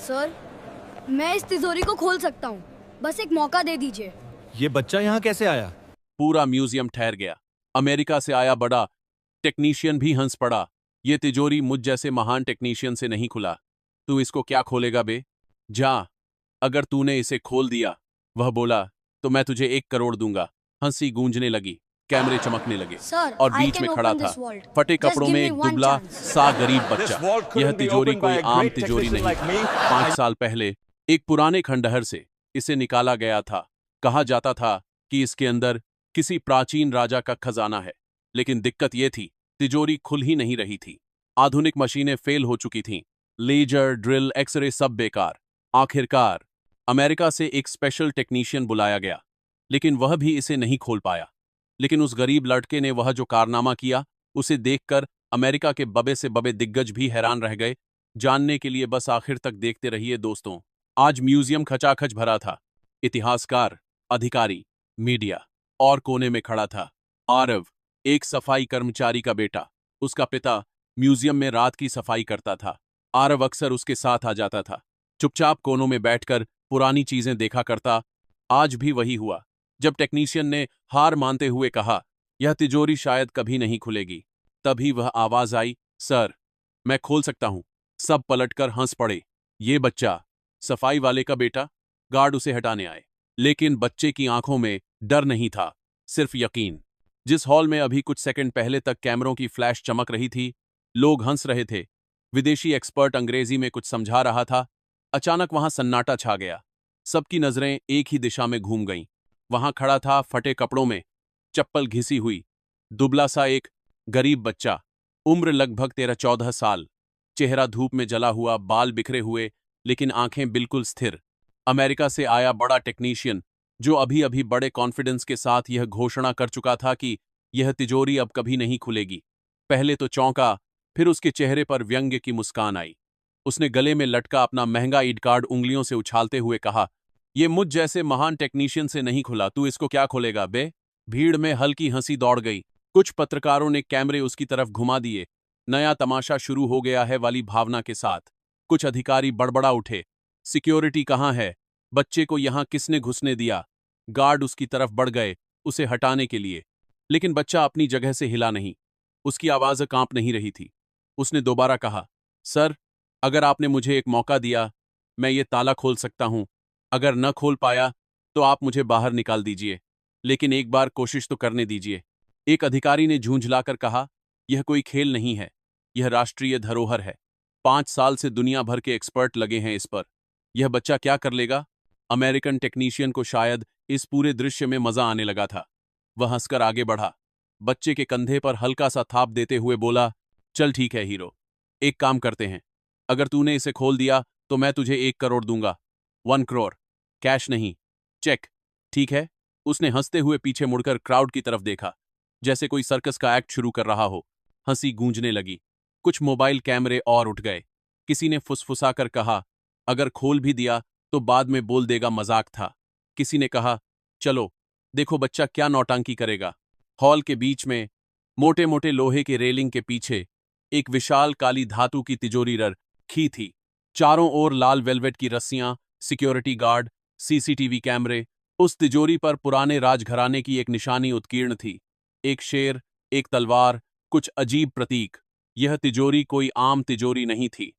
Sir, मैं इस तिजोरी को खोल सकता हूँ, बस एक मौका दे दीजिए। ये बच्चा यहाँ कैसे आया? पूरा म्यूजियम ठहर गया। अमेरिका से आया बड़ा टेक्नीशियन भी हंस पड़ा। ये तिजोरी मुझ जैसे महान टेक्नीशियन से नहीं खुला। तू इसको क्या खोलेगा बे? जा, अगर तूने इसे खोल दिया, वह बोला, तो मैं तुझे 1 करोड़ दूंगा। हंसी गूंजने लगी, कैमरे चमकने लगे सर, और I बीच can में खड़ा open था this vault. फटे Just कपड़ों give में me एक one दुबला chance. सा गरीब This बच्चा। vault यह couldn't be तिजोरी opened by कोई a आम great तिजोरी technician नहीं like था। me. 5 साल पहले एक पुराने खंडहर से इसे निकाला गया था। कहा जाता था कि इसके अंदर किसी प्राचीन राजा का खजाना है, लेकिन दिक्कत यह थी, तिजोरी खुल ही नहीं रही थी। आधुनिक मशीनें फेल हो चुकी थीं, लेजर, ड्रिल, एक्सरे सब बेकार। आखिरकार अमेरिका से एक स्पेशल टेक्नीशियन बुलाया गया, लेकिन वह भी इसे नहीं खोल पाया। लेकिन उस गरीब लड़के ने वह जो कारनामा किया, उसे देखकर अमेरिका के बबे से बबे दिग्गज भी हैरान रह गए। जानने के लिए बस आखिर तक देखते रहिए दोस्तों। आज म्यूजियम खचाखच भरा था। इतिहासकार, अधिकारी, मीडिया और कोने में खड़ा था आरव, एक सफाई कर्मचारी का बेटा। उसका पिता म्यूजियम में रात की सफाई करता था। आरव अक्सर उसके साथ आ जाता था, चुपचाप कोनों में बैठकर पुरानी चीजें देखा करता। आज भी वही हुआ। जब टेक्नीशियन ने हार मानते हुए कहा, यह तिजोरी शायद कभी नहीं खुलेगी, तभी वह आवाज आई, सर, मैं खोल सकता हूं। सब पलटकर हंस पड़े। ये बच्चा, सफाई वाले का बेटा? गार्ड उसे हटाने आए, लेकिन बच्चे की आंखों में डर नहीं था, सिर्फ यकीन। जिस हॉल में अभी कुछ सेकंड पहले तक कैमरों की फ्लैश चमक रही थी, लोग हंस रहे थे, विदेशी एक्सपर्ट अंग्रेजी में कुछ समझा रहा था, अचानक वहां सन्नाटा छा गया। सबकी नजरें एक ही दिशा में घूम गईं। वहां खड़ा था फटे कपड़ों में, चप्पल घिसी हुई, दुबला सा एक गरीब बच्चा। उम्र लगभग 13-14 साल। चेहरा धूप में जला हुआ, बाल बिखरे हुए, लेकिन आंखें बिल्कुल स्थिर। अमेरिका से आया बड़ा टेक्नीशियन, जो अभी अभी बड़े कॉन्फिडेंस के साथ यह घोषणा कर चुका था कि यह तिजोरी अब कभी नहीं खुलेगी। पहले तो चौंका, फिर उसके चेहरे पर व्यंग्य की मुस्कान आई। उसने गले में लटका अपना महंगा ईड कार्ड उंगलियों से उछालते हुए कहा, ये मुझ जैसे महान टेक्नीशियन से नहीं खुला, तू इसको क्या खोलेगा बे? भीड़ में हल्की हंसी दौड़ गई। कुछ पत्रकारों ने कैमरे उसकी तरफ घुमा दिए। नया तमाशा शुरू हो गया है वाली भावना के साथ। कुछ अधिकारी बड़बड़ा उठे, सिक्योरिटी कहाँ है? बच्चे को यहां किसने घुसने दिया? गार्ड उसकी तरफ बढ़ गए, उसे हटाने के लिए, लेकिन बच्चा अपनी जगह से हिला नहीं। उसकी आवाज कांप नहीं रही थी। उसने दोबारा कहा, सर, अगर आपने मुझे एक मौका दिया, मैं ये ताला खोल सकता हूं। अगर न खोल पाया, तो आप मुझे बाहर निकाल दीजिए, लेकिन एक बार कोशिश तो करने दीजिए। एक अधिकारी ने झूंझलाकर कहा, यह कोई खेल नहीं है, यह राष्ट्रीय धरोहर है। 5 साल से दुनिया भर के एक्सपर्ट लगे हैं इस पर। यह बच्चा क्या कर लेगा? अमेरिकन टेक्नीशियन को शायद इस पूरे दृश्य में मजा आने लगा था। वह हंसकर आगे बढ़ा, बच्चे के कंधे पर हल्का सा थाप देते हुए बोला, चल ठीक है हीरो, एक काम करते हैं। अगर तूने इसे खोल दिया तो मैं तुझे 1 करोड़ दूंगा। 1 करोड़, कैश नहीं, चेक, ठीक है? उसने हंसते हुए पीछे मुड़कर क्राउड की तरफ देखा, जैसे कोई सर्कस का एक्ट शुरू कर रहा हो। हंसी गूंजने लगी। कुछ मोबाइल कैमरे और उठ गए। किसी ने फुसफुसाकर कहा, अगर खोल भी दिया तो बाद में बोल देगा मजाक था। किसी ने कहा, चलो देखो बच्चा क्या नौटंकी करेगा। हॉल के बीच में, मोटे मोटे लोहे के रेलिंग के पीछे, एक विशाल काली धातु की तिजोरी रखी थी। चारों ओर लाल वेलवेट की रस्सियां, सिक्योरिटी गार्ड, सीसीटीवी कैमरे। उस तिजोरी पर पुराने राजघराने की एक निशानी उत्कीर्ण थी, एक शेर, एक तलवार, कुछ अजीब प्रतीक। यह तिजोरी कोई आम तिजोरी नहीं थी।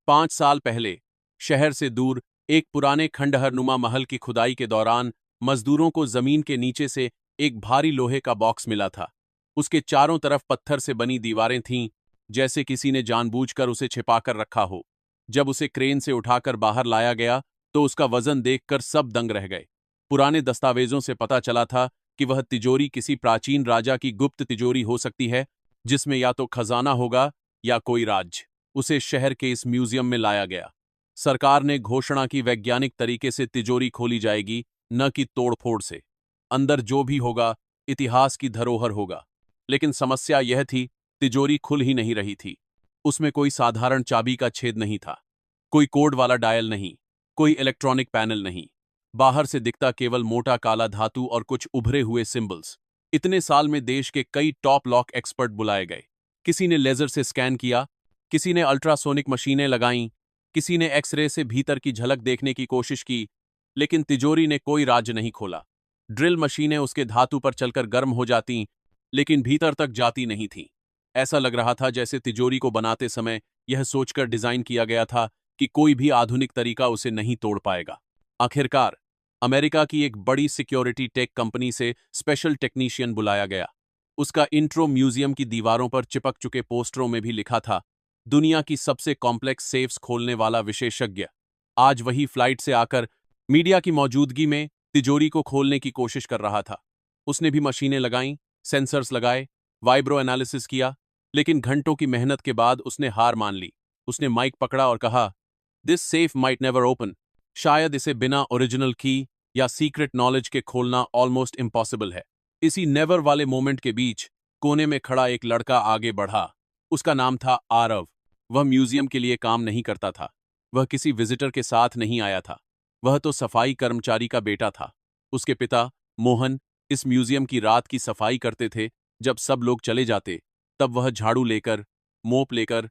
5 साल पहले शहर से दूर एक पुराने खंडहरनुमा महल की खुदाई के दौरान मजदूरों को जमीन के नीचे से एक भारी लोहे का बॉक्स मिला था। उसके चारों तरफ पत्थर से बनी दीवारें थीं, जैसे किसी ने जानबूझकर उसे छिपाकर रखा हो। जब उसे क्रेन से उठाकर बाहर लाया गया तो उसका वजन देखकर सब दंग रह गए। पुराने दस्तावेजों से पता चला था कि वह तिजोरी किसी प्राचीन राजा की गुप्त तिजोरी हो सकती है, जिसमें या तो खजाना होगा या कोई राज। उसे शहर के इस म्यूजियम में लाया गया। सरकार ने घोषणा की वैज्ञानिक तरीके से तिजोरी खोली जाएगी, न कि तोड़फोड़ से। अंदर जो भी होगा इतिहास की धरोहर होगा। लेकिन समस्या यह थी, तिजोरी खुल ही नहीं रही थी। उसमें कोई साधारण चाबी का छेद नहीं था, कोई कोड वाला डायल नहीं, कोई इलेक्ट्रॉनिक पैनल नहीं। बाहर से दिखता केवल मोटा काला धातु और कुछ उभरे हुए सिंबल्स। इतने साल में देश के कई टॉप लॉक एक्सपर्ट बुलाए गए। किसी ने लेजर से स्कैन किया, किसी ने अल्ट्रासोनिक मशीनें लगाईं, किसी ने एक्सरे से भीतर की झलक देखने की कोशिश की, लेकिन तिजोरी ने कोई राज नहीं खोला। ड्रिल मशीनें उसके धातु पर चलकर गर्म हो जातीं, लेकिन भीतर तक जाती नहीं थीं। ऐसा लग रहा था जैसे तिजोरी को बनाते समय यह सोचकर डिजाइन किया गया था कि कोई भी आधुनिक तरीका उसे नहीं तोड़ पाएगा। आखिरकार अमेरिका की एक बड़ी सिक्योरिटी टेक कंपनी से स्पेशल टेक्नीशियन बुलाया गया। उसका इंट्रो म्यूजियम की दीवारों पर चिपक चुके पोस्टरों में भी लिखा था, दुनिया की सबसे कॉम्प्लेक्स सेफ्स खोलने वाला विशेषज्ञ। आज वही फ्लाइट से आकर मीडिया की मौजूदगी में तिजोरी को खोलने की कोशिश कर रहा था। उसने भी मशीनें लगाईं, सेंसर्स लगाए, वाइब्रो एनालिसिस किया, लेकिन घंटों की मेहनत के बाद उसने हार मान ली। उसने माइक पकड़ा और कहा, this safe might never open. शायद इसे बिना ओरिजिनल की या सीक्रेट नॉलेज के खोलना ऑलमोस्ट इम्पॉसिबल है। इसी नेवर वाले मोमेंट के बीच कोने में खड़ा एक लड़का आगे बढ़ा। उसका नाम था आरव। वह म्यूजियम के लिए काम नहीं करता था। वह किसी विजिटर के साथ नहीं आया था। वह तो सफाई कर्मचारी का बेटा था। उसके पिता मोहन इस म्यूजियम की रात की सफाई करते थे। जब सब लोग चले जाते तब वह झाड़ू लेकर, मोप लेकर,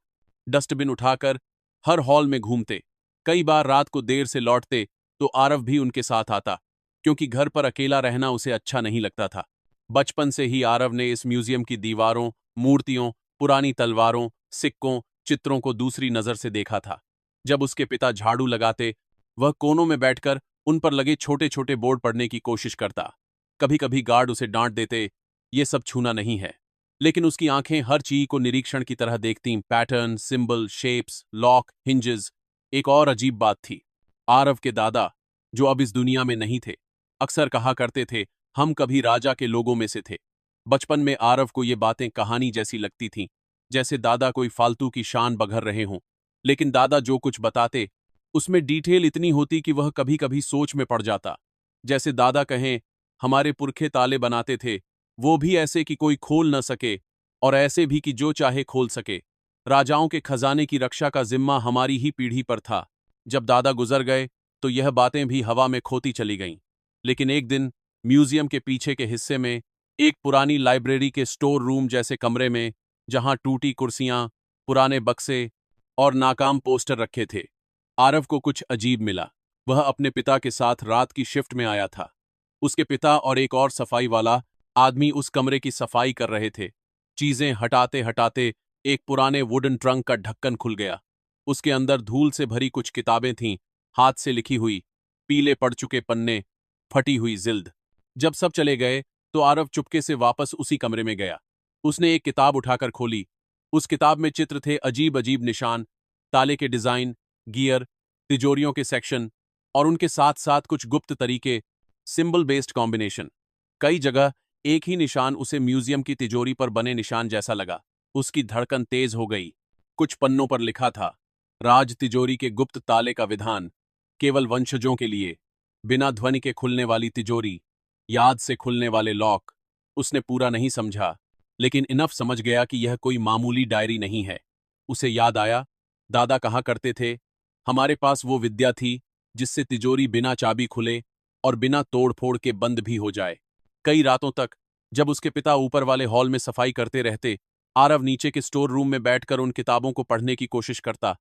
डस्टबिन उठाकर हर हॉल में घूमते। कई बार रात को देर से लौटते तो आरव भी उनके साथ आता, क्योंकि घर पर अकेला रहना उसे अच्छा नहीं लगता था। बचपन से ही आरव ने इस म्यूजियम की दीवारों, मूर्तियों, पुरानी तलवारों, सिक्कों, चित्रों को दूसरी नजर से देखा था। जब उसके पिता झाड़ू लगाते, वह कोनों में बैठकर उन पर लगे छोटे छोटे बोर्ड पढ़ने की कोशिश करता। कभी कभी गार्ड उसे डांट देते, ये सब छूना नहीं है, लेकिन उसकी आंखें हर चीज को निरीक्षण की तरह देखतीं। Pattern, symbol, shapes, lock, hinges. एक और अजीब बात थी, आरव के दादा, जो अब इस दुनिया में नहीं थे, अक्सर कहा करते थे, हम कभी राजा के लोगों में से थे। बचपन में आरव को ये बातें कहानी जैसी लगती थीं, जैसे दादा कोई फालतू की शान बघर रहे हों। लेकिन दादा जो कुछ बताते उसमें डिटेल इतनी होती कि वह कभी कभी सोच में पड़ जाता। जैसे दादा कहें, हमारे पुरखे ताले बनाते थे, वो भी ऐसे कि कोई खोल न सके, और ऐसे भी कि जो चाहे खोल सके। राजाओं के खजाने की रक्षा का जिम्मा हमारी ही पीढ़ी पर था। जब दादा गुजर गए तो यह बातें भी हवा में खोती चली गईं। लेकिन एक दिन म्यूजियम के पीछे के हिस्से में, एक पुरानी लाइब्रेरी के स्टोर रूम जैसे कमरे में, जहां टूटी कुर्सियां, पुराने बक्से और नाकाम पोस्टर रखे थे, आरव को कुछ अजीब मिला। वह अपने पिता के साथ रात की शिफ्ट में आया था। उसके पिता और एक और सफाई वाला आदमी उस कमरे की सफाई कर रहे थे। चीजें हटाते हटाते एक पुराने वुडन ट्रंक का ढक्कन खुल गया। उसके अंदर धूल से भरी कुछ किताबें थीं, हाथ से लिखी हुई, पीले पड़ चुके पन्ने, फटी हुई जिल्द। जब सब चले गए तो आरव चुपके से वापस उसी कमरे में गया। उसने एक किताब उठाकर खोली। उस किताब में चित्र थे, अजीब अजीब निशान, ताले के डिजाइन, गियर, तिजोरियों के सेक्शन, और उनके साथ साथ कुछ गुप्त तरीके, सिंबल बेस्ड कॉम्बिनेशन। कई जगह एक ही निशान उसे म्यूजियम की तिजोरी पर बने निशान जैसा लगा। उसकी धड़कन तेज हो गई। कुछ पन्नों पर लिखा था, राज तिजोरी के गुप्त ताले का विधान, केवल वंशजों के लिए, बिना ध्वनि के खुलने वाली तिजोरी, याद से खुलने वाले लॉक। उसने पूरा नहीं समझा, लेकिन इनफ समझ गया कि यह कोई मामूली डायरी नहीं है। उसे याद आया, दादा कहा करते थे, हमारे पास वो विद्या थी जिससे तिजोरी बिना चाबी खुले और बिना तोड़ फोड़ के बंद भी हो जाए। कई रातों तक जब उसके पिता ऊपर वाले हॉल में सफाई करते रहते, आरव नीचे के स्टोर रूम में बैठकर उन किताबों को पढ़ने की कोशिश करता।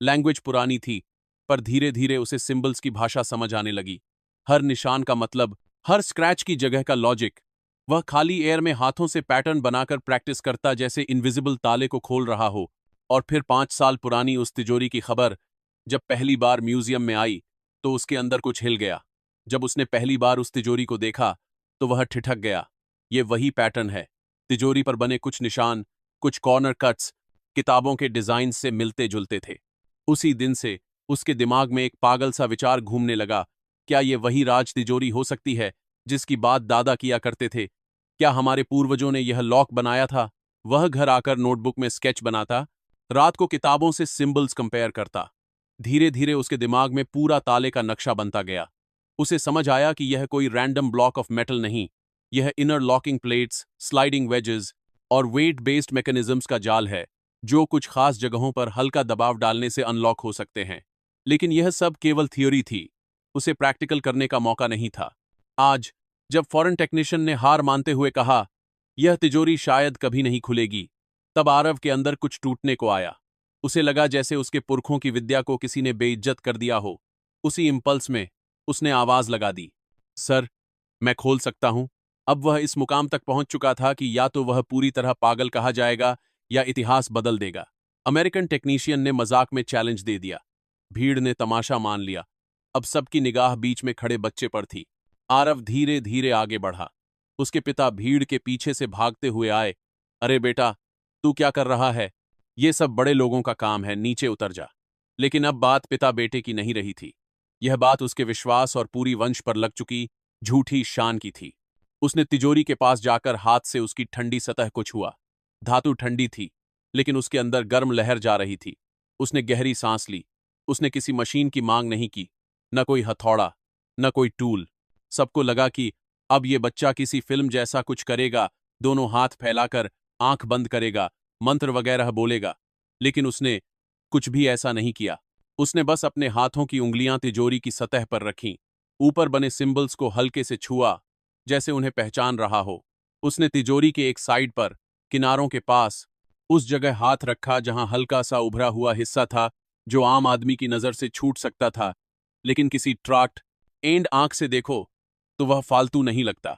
लैंग्वेज पुरानी थी, पर धीरे धीरे उसे सिंबल्स की भाषा समझ आने लगी। हर निशान का मतलब, हर स्क्रैच की जगह का लॉजिक। वह खाली एयर में हाथों से पैटर्न बनाकर प्रैक्टिस करता, जैसे इनविजिबल ताले को खोल रहा हो। और फिर 5 साल पुरानी उस तिजोरी की खबर जब पहली बार म्यूजियम में आई तो उसके अंदर कुछ हिल गया। जब उसने पहली बार उस तिजोरी को देखा तो वह ठिठक गया। ये वही पैटर्न है। तिजोरी पर बने कुछ निशान, कुछ कॉर्नर कट्स किताबों के डिजाइन से मिलते जुलते थे। उसी दिन से उसके दिमाग में एक पागल सा विचार घूमने लगा, क्या ये वही राज तिजोरी हो सकती है जिसकी बात दादा किया करते थे? क्या हमारे पूर्वजों ने यह लॉक बनाया था? वह घर आकर नोटबुक में स्केच बनाता, रात को किताबों से सिंबल्स कंपेयर करता। धीरे धीरे उसके दिमाग में पूरा ताले का नक्शा बनता गया। उसे समझ आया कि यह कोई रैंडम ब्लॉक ऑफ मेटल नहीं, यह inner locking plates, sliding wages और वेट बेस्ड मैकेनिज्म्स का जाल है, जो कुछ खास जगहों पर हल्का दबाव डालने से अनलॉक हो सकते हैं। लेकिन यह सब केवल थ्योरी थी, उसे प्रैक्टिकल करने का मौका नहीं था। आज जब फॉरेन टेक्नीशियन ने हार मानते हुए कहा, यह तिजोरी शायद कभी नहीं खुलेगी, तब आरव के अंदर कुछ टूटने को आया। उसे लगा जैसे उसके पुरखों की विद्या को किसी ने बेइज्जत कर दिया हो। उसी इम्पल्स में उसने आवाज लगा दी, सर, मैं खोल सकता हूं। अब वह इस मुकाम तक पहुंच चुका था कि या तो वह पूरी तरह पागल कहा जाएगा या इतिहास बदल देगा। अमेरिकन टेक्नीशियन ने मजाक में चैलेंज दे दिया। भीड़ ने तमाशा मान लिया। अब सबकी निगाह बीच में खड़े बच्चे पर थी। आरव धीरे धीरे आगे बढ़ा। उसके पिता भीड़ के पीछे से भागते हुए आए। अरे बेटा, तू क्या कर रहा है? ये सब बड़े लोगों का काम है, नीचे उतर जा। लेकिन अब बात पिता बेटे की नहीं रही थी। यह बात उसके विश्वास और पूरी वंश पर लग चुकी झूठी शान की थी। उसने तिजोरी के पास जाकर हाथ से उसकी ठंडी सतह को छुआ। धातु ठंडी थी, लेकिन उसके अंदर गर्म लहर जा रही थी। उसने गहरी सांस ली। उसने किसी मशीन की मांग नहीं की, न कोई हथौड़ा, न कोई टूल। सबको लगा कि अब ये बच्चा किसी फिल्म जैसा कुछ करेगा, दोनों हाथ फैलाकर आंख बंद करेगा, मंत्र वगैरह बोलेगा। लेकिन उसने कुछ भी ऐसा नहीं किया। उसने बस अपने हाथों की उंगलियां तिजोरी की सतह पर रखीं, ऊपर बने सिंबल्स को हल्के से छुआ, जैसे उन्हें पहचान रहा हो। उसने तिजोरी के एक साइड पर, किनारों के पास, उस जगह हाथ रखा जहां हल्का सा उभरा हुआ हिस्सा था, जो आम आदमी की नजर से छूट सकता था। लेकिन किसी ट्राक्ट एंड आंख से देखो तो वह फालतू नहीं लगता।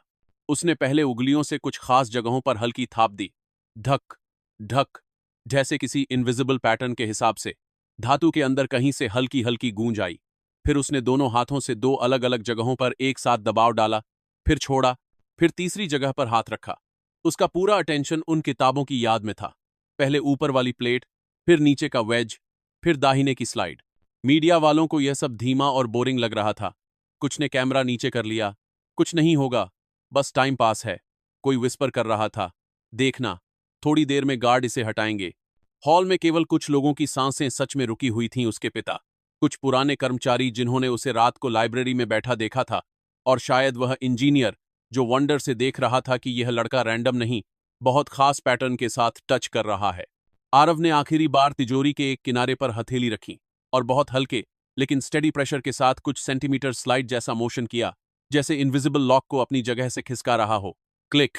उसने पहले उंगलियों से कुछ खास जगहों पर हल्की थाप दी। ढक ढक, जैसे किसी इनविजिबल पैटर्न के हिसाब से। धातु के अंदर कहीं से हल्की हल्की गूंज आई। फिर उसने दोनों हाथों से दो अलग अलग जगहों पर एक साथ दबाव डाला, फिर छोड़ा, फिर तीसरी जगह पर हाथ रखा। उसका पूरा अटेंशन उन किताबों की याद में था। पहले ऊपर वाली प्लेट, फिर नीचे का वेज, फिर दाहिने की स्लाइड। मीडिया वालों को यह सब धीमा और बोरिंग लग रहा था। कुछ ने कैमरा नीचे कर लिया। कुछ नहीं होगा, बस टाइम पास है। कोई विस्पर कर रहा था, देखना, थोड़ी देर में गार्ड इसे हटाएंगे। हॉल में केवल कुछ लोगों की सांसें सच में रुकी हुई थीं। उसके पिता, कुछ पुराने कर्मचारी जिन्होंने उसे रात को लाइब्रेरी में बैठा देखा था, और शायद वह इंजीनियर जो वंडर से देख रहा था कि यह लड़का रैंडम नहीं, बहुत खास पैटर्न के साथ टच कर रहा है। आरव ने आखिरी बार तिजोरी के एक किनारे पर हथेली रखी और बहुत हल्के लेकिन स्टेडी प्रेशर के साथ कुछ सेंटीमीटर स्लाइड जैसा मोशन किया, जैसे इनविजिबल लॉक को अपनी जगह से खिसका रहा हो। क्लिक!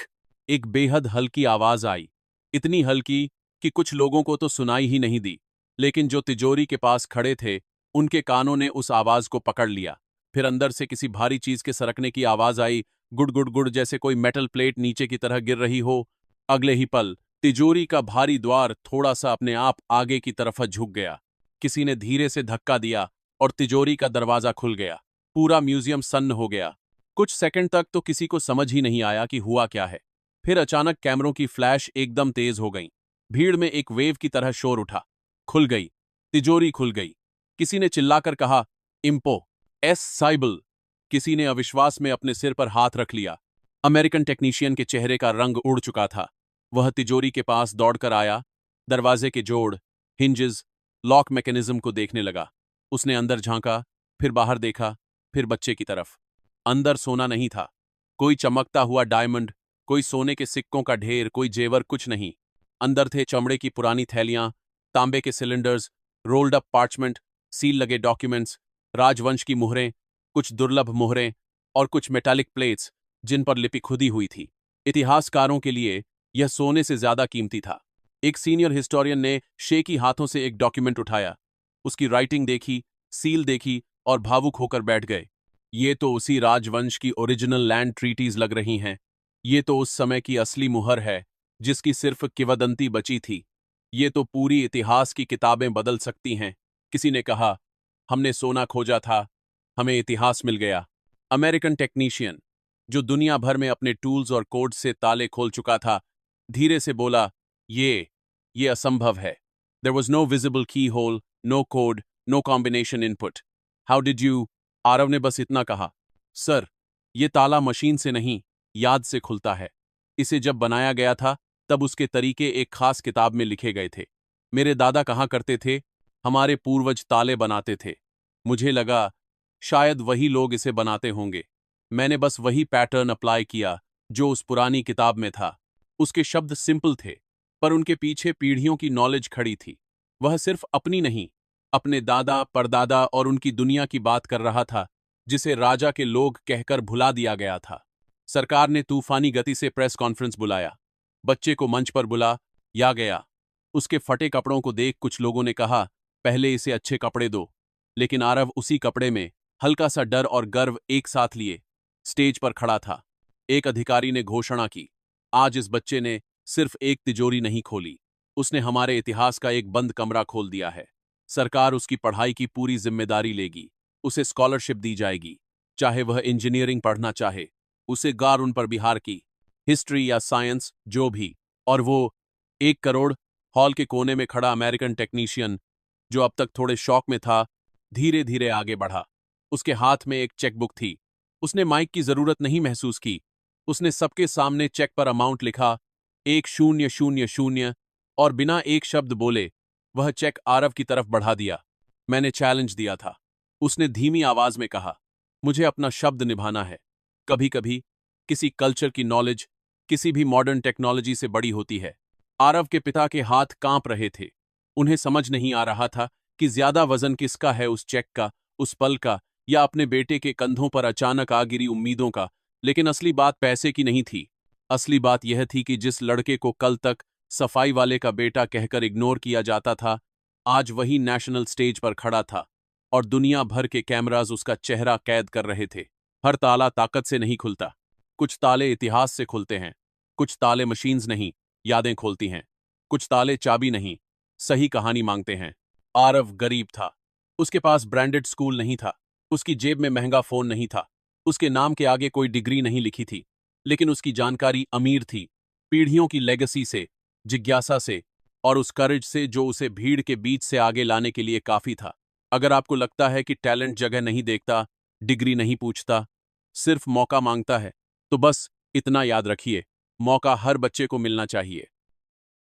एक बेहद हल्की आवाज आई, इतनी हल्की कि कुछ लोगों को तो सुनाई ही नहीं दी, लेकिन जो तिजोरी के पास खड़े थे उनके कानों ने उस आवाज को पकड़ लिया। फिर अंदर से किसी भारी चीज के सरकने की आवाज आई, गुड़ गुड़ गुड़, जैसे कोई मेटल प्लेट नीचे की तरह गिर रही हो। अगले ही पल तिजोरी का भारी द्वार थोड़ा सा अपने आप आगे की तरफ झुक गया। किसी ने धीरे से धक्का दिया और तिजोरी का दरवाजा खुल गया। पूरा म्यूजियम सन्न हो गया। कुछ सेकंड तक तो किसी को समझ ही नहीं आया कि हुआ क्या है। फिर अचानक कैमरों की फ्लैश एकदम तेज हो गई। भीड़ में एक वेव की तरह शोर उठा। खुल गई, तिजोरी खुल गई। किसी ने चिल्लाकर कहा, इम्पो एस साइबल। किसी ने अविश्वास में अपने सिर पर हाथ रख लिया। अमेरिकन टेक्नीशियन के चेहरे का रंग उड़ चुका था। वह तिजोरी के पास दौड़कर आया, दरवाजे के जोड़, हिंजेस, लॉक मैकेनिज्म को देखने लगा। उसने अंदर झांका, फिर बाहर देखा, फिर बच्चे की तरफ। अंदर सोना नहीं था, कोई चमकता हुआ डायमंड, कोई सोने के सिक्कों का ढेर, कोई जेवर, कुछ नहीं। अंदर थे चमड़े की पुरानी थैलियां, तांबे के cylinders, rolled up parchment, seal लगे डॉक्यूमेंट्स, राजवंश की मुहरें, कुछ दुर्लभ मुहरें और कुछ मेटालिक प्लेट्स जिन पर लिपि खुदी हुई थी। इतिहासकारों के लिए यह सोने से ज्यादा कीमती था। एक सीनियर हिस्टोरियन ने शेकी हाथों से एक डॉक्यूमेंट उठाया, उसकी राइटिंग देखी, सील देखी और भावुक होकर बैठ गए। ये तो उसी राजवंश की ओरिजिनल लैंड ट्रीटीज लग रही हैं। ये तो उस समय की असली मुहर है जिसकी सिर्फ किंवदंती बची थी। ये तो पूरी इतिहास की किताबें बदल सकती हैं। किसी ने कहा, हमने सोना खोजा था, हमें इतिहास मिल गया। अमेरिकन टेक्नीशियन, जो दुनिया भर में अपने टूल्स और कोड्स से ताले खोल चुका था, धीरे से बोला, ये असंभव है। There was no visible keyhole, no code, no combination input. How did you? Aarav ने बस इतना कहा, सर, ये ताला मशीन से नहीं, याद से खुलता है। इसे जब बनाया गया था तब उसके तरीके एक खास किताब में लिखे गए थे। मेरे दादा कहा करते थे, हमारे पूर्वज ताले बनाते थे। मुझे लगा शायद वही लोग इसे बनाते होंगे। मैंने बस वही पैटर्न अप्लाई किया जो उस पुरानी किताब में था। उसके शब्द सिंपल थे, पर उनके पीछे पीढ़ियों की नॉलेज खड़ी थी। वह सिर्फ अपनी नहीं, अपने दादा, परदादा और उनकी दुनिया की बात कर रहा था, जिसे राजा के लोग कहकर भुला दिया गया था। सरकार ने तूफानी गति से प्रेस कॉन्फ्रेंस बुलाया। बच्चे को मंच पर बुला या गया। उसके फटे कपड़ों को देख कुछ लोगों ने कहा, पहले इसे अच्छे कपड़े दो। लेकिन आरव उसी कपड़े में हल्का सा डर और गर्व एक साथ लिए स्टेज पर खड़ा था। एक अधिकारी ने घोषणा की, आज इस बच्चे ने सिर्फ एक तिजोरी नहीं खोली, उसने हमारे इतिहास का एक बंद कमरा खोल दिया है। सरकार उसकी पढ़ाई की पूरी जिम्मेदारी लेगी, उसे स्कॉलरशिप दी जाएगी, चाहे वह इंजीनियरिंग पढ़ना चाहे। उसे गार उन पर बिहार की हिस्ट्री या साइंस जो भी। और वो 1 करोड़ हॉल के कोने में खड़ा अमेरिकन टेक्नीशियन, जो अब तक थोड़े शौक में था, धीरे धीरे आगे बढ़ा। उसके हाथ में एक चेकबुक थी। उसने माइक की जरूरत नहीं महसूस की। उसने सबके सामने चेक पर अमाउंट लिखा, 1000, और बिना एक शब्द बोले वह चेक आरव की तरफ बढ़ा दिया। मैंने चैलेंज दिया था। उसने धीमी आवाज में कहा, मुझे अपना शब्द निभाना है। कभी कभी किसी कल्चर की नॉलेज किसी भी मॉडर्न टेक्नोलॉजी से बड़ी होती है। आरव के पिता के हाथ कांप रहे थे। उन्हें समझ नहीं आ रहा था कि ज्यादा वजन किसका है, उस चेक का, उस पल का, या अपने बेटे के कंधों पर अचानक आ गिरी उम्मीदों का। लेकिन असली बात पैसे की नहीं थी। असली बात यह थी कि जिस लड़के को कल तक सफाई वाले का बेटा कहकर इग्नोर किया जाता था, आज वही नेशनल स्टेज पर खड़ा था और दुनिया भर के कैमराज उसका चेहरा कैद कर रहे थे। हर ताला ताकत से नहीं खुलता। कुछ ताले इतिहास से खुलते हैं। कुछ ताले मशीन्स नहीं, यादें खोलती हैं। कुछ ताले चाबी नहीं, सही कहानी मांगते हैं। आरव गरीब था। उसके पास ब्रांडेड स्कूल नहीं था। उसकी जेब में महंगा फोन नहीं था। उसके नाम के आगे कोई डिग्री नहीं लिखी थी। लेकिन उसकी जानकारी अमीर थी, पीढ़ियों की लेगेसी से, जिज्ञासा से, और उस करेज से जो उसे भीड़ के बीच से आगे लाने के लिए काफी था। अगर आपको लगता है कि टैलेंट जगह नहीं देखता, डिग्री नहीं पूछता, सिर्फ मौका मांगता है, तो बस इतना याद रखिए, मौका हर बच्चे को मिलना चाहिए।